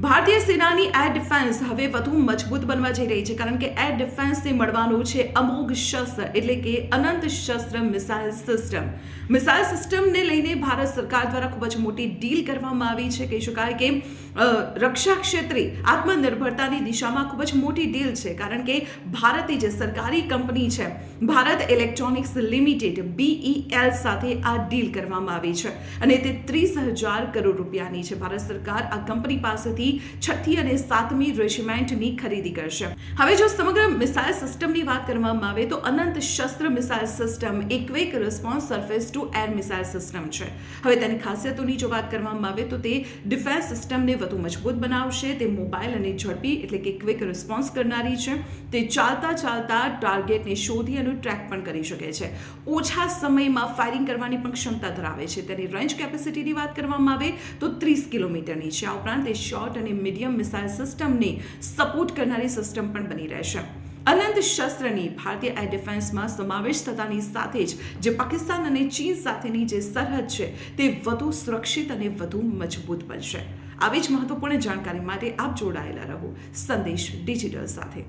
ભારતીય સેનાની air defence હવે વધુ મજબૂત બનવા જઈ રહી છે, કારણ કે એર ડિફેન્સને મળવાનું છે અમોઘ શસ્ત્ર, એટલે કે અનંત શસ્ત્ર મિસાઇલ સિસ્ટમ. મિસાઇલ સિસ્ટમને લઈને ભારત સરકાર દ્વારા ખૂબ જ મોટી ડીલ કરવામાં આવી છે. કહી શકાય કે રક્ષા ક્ષેત્રે આત્મનિર્ભરતાની દિશામાં ખૂબ જ મોટી ડીલ છે, કારણ કે ભારતની જે સરકારી કંપની છે ભારત ઇલેક્ટ્રોનિક્સ લિમિટેડ BEL સાથે આ ડીલ કરવામાં આવી છે અને તે 30,000 કરોડ રૂપિયાની છે. ભારત સરકાર આ કંપની પાસેથી 6ઠ્ઠી અને 7મી રેજિમેન્ટની ખરીદી કરશે. હવે જો સમગ્ર મિસાઇલ સિસ્ટમની વાત કરવામાં આવે તો અનંત શસ્ત્ર મિસાઇલ સિસ્ટમ એ quick response surface two air missile system છે. હવે તેની ખાસિયતોની જો વાત કરવામાં આવે તો તે ડિફેન્સ સિસ્ટમને વધુ મજબૂત બનાવશે. તે મોબાઈલ અને ઝડપી, એટલે કે ક્વિક રિસ્પોન્સ કરનારી છે. તે ચાલતા ટાર્ગેટને શોધી અને ટ્રેક પણ કરી શકે છે. ઓછા સમયમાં ફાયરિંગ કરવાની પણ ક્ષમતા ધરાવે છે. તેની રેન્જ કેપેસિટીની વાત કરવામાં આવે તો 30 કિલોમીટરની છે. આ ઉપરાંત તે શોર્ટ અને મીડિયમ મિસાઇલ સિસ્ટમને સપોર્ટ કરનારી સિસ્ટમ પણ બની રહેશે. અનંત શસ્ત્રની ભારતીય એર ડિફેન્સમાં સમાવેશ થતાની સાથે જ જે પાકિસ્તાન અને ચીન સાથેની જે સરહદ છે તે વધુ સુરક્ષિત અને વધુ મજબૂત બનશે. આવી જ મહત્વપૂર્ણ જાણકારી માટે આપ જોડાયેલા રહો સંદેશ ડિજિટલ સાથે.